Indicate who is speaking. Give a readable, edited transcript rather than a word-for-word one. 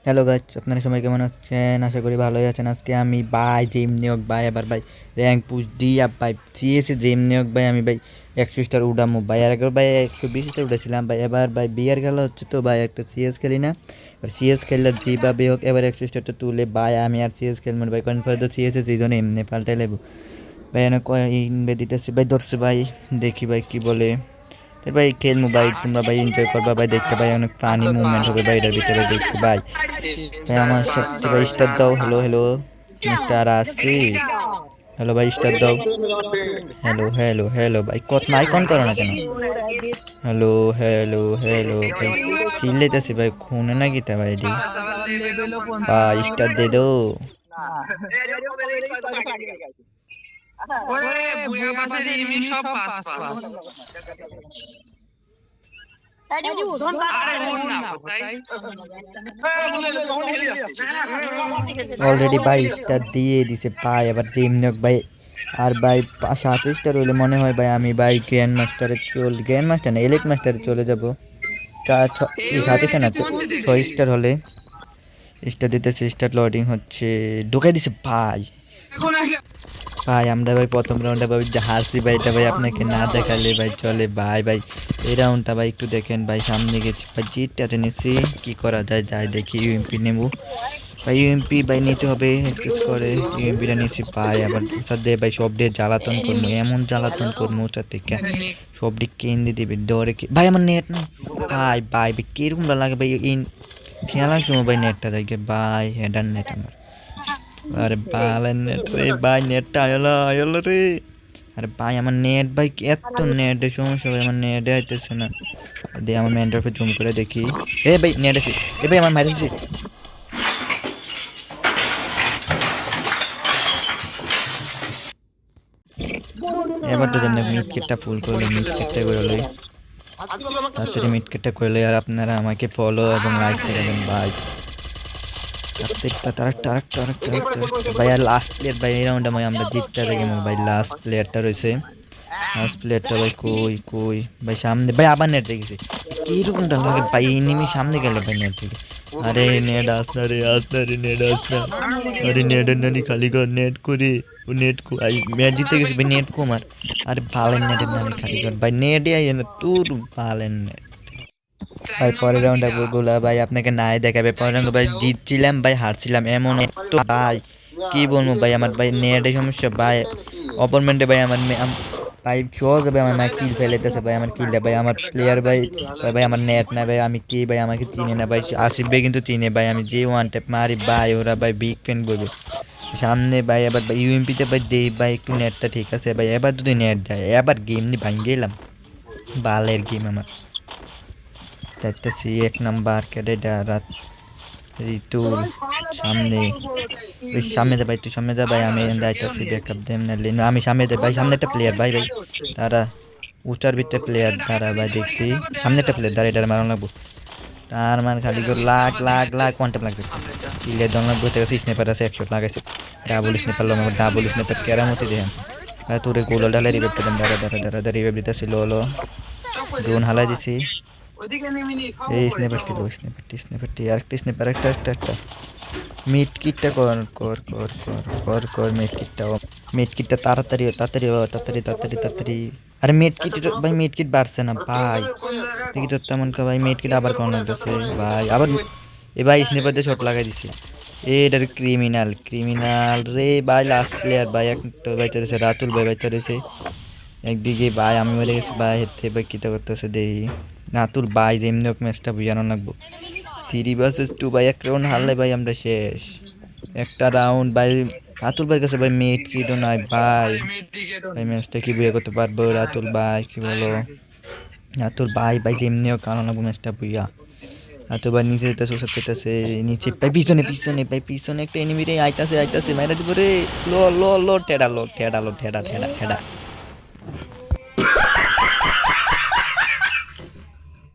Speaker 1: Hello guys, আপনারা সবাই কেমন আছেন? আশা করি ভালোই আছেন। আজকে আমি ভাই যেমনি হোক ভাই এবার ভাই র্যাঙ্ক পুশ দিয়া ভাই সিএসে যেমনি হোক ভাই আমি ভাই 100 স্টার উঠামো ভাই। আর একবার ভাই 120 স্টার উঠেছিলাম ভাই। এবার ভাই বিয়ার খেলা হচ্ছে তো ভাই, একটা সিএস খেলি না। এবার সিএস খেললে যেভাবে হোক এবার 100 স্টারটা তুলে ভাই আমি আর সিএস খেলবো না ভাই, কারণ ফর সিএসে সিজনে এমনি পাল্টাই লেবো ভাই। এনে ইনভাইট দিতেছি ভাই, ধরছে ভাই, দেখি ভাই কি বলে। তো ভাই খেলবো ভাই, তোমরা ভাই এনজয় করবা ভাই, দেখতে ভাই অনেক ফানি মুভমেন্ট হবে ভাই এটার ভিতরে দেখতে ভাই। ভাই আমার সাথে ভাই স্টার দাও। হ্যালো হ্যালো মিস্টার আসি, হ্যালো ভাই স্টার দাও। হ্যালো হ্যালো হ্যালো ভাই, কত মাইক অন করো না কেন? হ্যালো হ্যালো হ্যালো ভাই, চিল্লাইতেছি ভাই, খুনে না গীতা ভাই এটি ভাই, স্টার দে দো। অলরেডি ভাই স্টার দিয়ে দিছে ভাই, এবার যেমনি হোক ভাই। আর ভাই 7 স্টার হইলে মনে হয় ভাই আমি ভাই গ্র্যান্ড মাস্টার না এলিট মাস্টারে চলে যাবো। 7 স্টার না 6 স্টার হলে স্টার দিতেছে, স্টার লোডিং হচ্ছে, ঢুকাই দিছে ভাই। ভাই আমরা ভাই প্রথম রাউন্ডে ভাই যে হারছি ভাই, এটা ভাই আপনাকে না দেখালে ভাই চলে ভাই। ভাই এই রাউন্ডটা ভাই একটু দেখেন ভাই, সামনে গেছি ভাই, জিতটাতে নিচ্ছি, কি করা যায় যাই দেখি। ইউএমপি নেবো ভাই, ইউএমপি ভাই নিতে হবে অ্যাক্সেস করে। ইউএমপিটা নিচ্ছি ভাই, আবার ওটার দিয়ে ভাই সব দিয়ে জ্বালাতন করবো, এমন জ্বালাতন করবো ওটার থেকে সব দিক কেন্দ্রে দিবে ডরে কি ভাই। আমার নেট না ভাই, ভাই ভাই কিরকমটা লাগে ভাই খেলার সময় ভাই নেটটা দেখে ভাই, হেডার নেট আমার। আরে বালের নেট রে ভাই, নেটটা আয়লা আয়লা রে। আরে ভাই আমার নেট ভাই, এত নেটের সমস্যা ভাই, আমার নেটে আইতেছে না। দিয়ে আমার ম্যান্ডার উপর জুম করে দেখি, এ ভাই নেট আছে, এ ভাই আমার মাইরেছে। এবার তো যেমন মিড কিটটা ফুল করলো, মিড কিটটা করে লই তাড়াতাড়ি, মিড কিটটা করে লই। আর আপনারা আমাকে ফলো এবং লাইক করে দেন ভাই। ভাই আর লাস্ট প্লেয়ার ভাই, এই রাউন্ডে ভাই আমরা জিততে থাকি ভাই। লাস্ট প্লেয়ারটা রয়েছে, লাস্ট প্লেয়ারটা ভাই কই কই ভাই, সামনে ভাই আবার নেট দেখেছি। কিরকমটা লাগে ভাই এনিমি সামনে গেলে ভাই নেট থেকে। আরে নেট আসনা রে, আসনা রে, নেট আসনা। আরে নেটের নানি খালি কর, নেট করে ও নেট কো আই ম্যাচ জিতে গেছে ভাই, নেট কমার। আরে ভালের নেটের নানি খালি কর ভাই, নেটে আই না তোর ভালের নেট ভাই। পরের রাউন্ডে গুলা ভাই আপনাকে নাই দেখাবে। পরের রাউন্ডে ভাই জিতছিলাম ভাই, হারছিলাম এমন তো ভাই, কি বলবো ভাই, আমার ভাই নেটের সমস্যা ভাই। অপোনেন্টে ভাই আমার ভাই সহজ হবে আমার কিল ফেলেতেছে ভাই, আমার কিলটা ভাই, আমার প্লেয়ার ভাই ভাই আমার নেট না ভাই, আমি কি ভাই আমাকে চিনে না ভাই। আসিফ ভাই কিন্তু চিনে ভাই, আমি যে ওয়ান ট্যাপ মারি ভাই ওরা ভাই বিগ ফ্যান বলবে সামনে ভাই। এবার ভাই ইউএমপিতে ভাই দেই ভাই একটু নেটটা ঠিক আছে ভাই, এবার যদি নেট যায় এবার গেম নিয়ে ভাঙ গেলাম, বালের গেম আমার। যাইতেছি 1 নাম্বার ক্যাডেটা রাত ঋতুর সামনে। ওই সামনে যা ভাই, তুই সামনে যা ভাই, আমি যাইতেছি ব্যাকআপ দেম না আমি সামনে যাই ভাই। সামনে একটা প্লেয়ার ভাই, ভাই তারা উচার ভিতরে প্লেয়ার তারা ভাই, দেখছি সামনে একটা প্লেয়ার দাঁড়িয়ে দাঁড়িয়ে মারণ লাগবো। তার মান খালি করে লাখ লাখ লাখ কন্টেম লাগছে, কিলের দল লাগবে থেকে স্নেপার আছে 100 লাগাইছে। ডাবল স্নেপার লোক আমার, ডাবল স্নেপার কেরামতি দেখেন ভাই। তোর গোল ডালে রিভেপটা দেন, দাঁড়া দাঁড়া দাঁড়া দাঁড়া রিভেপ দিতেছিল হলো, ড্রোন হালাই দিছি। এই স্নেপারটি আরেকটা স্নেপার, একটা মিড কিটটা কর কর কর কর কর কর মিড কিটটা, মিড কিটটা তাড়াতাড়ি তাড়াতাড়ি তাড়াতাড়ি তাড়াতাড়ি তাড়াতাড়ি। আরে মিড কিট ভাই, মিড কিট বাড়ছে না ভাই, দেখি তো তেমন ভাই। মিড কিট আবার কোন লাগতেছে ভাই, আবার এ ভাই স্নেপার দিয়ে শট লাগাই দিছে। এটা ক্রিমিনাল ক্রিমিনাল রে ভাই। লাস্ট প্লেয়ার ভাই একটা বাইতে রয়েছে, রাতুল ভাই বাইতে রয়েছে একদিকে ভাই, আমি মরে গেছি ভাই। হেতে ভাই কিটা করতেছে দেখি নাতুর ভাই, যেমনি হোক ম্যাচটা বুঝানো লাগবো। 3 vs 2 ভাই, এক রাউন্ড হারলে ভাই আমরা শেষ। একটা রাউন্ড ভাই রাতুল ভাইয়ের কাছে ভাই মেট কিটও নাই ভাই, ভাই ম্যাচটা কি বুঝে করতে পারবো রাতুল ভাই, কি বলো রাতুল ভাই। ভাই যেমনি হোক কারণ লাগবো ম্যাচটা বুঝা। রাতুল ভাই নিচে যেতেছে, ওসার যেতেছে নিচে ভাই, পিছনে পিছনে ভাই, পিছনে একটা এনিমি রে আইতাছে আইতাছে, মাইরা দিব রে। লো লো লো ঠেডা লো ঠেডা লো ঠেডা ঠেডা ঠেডা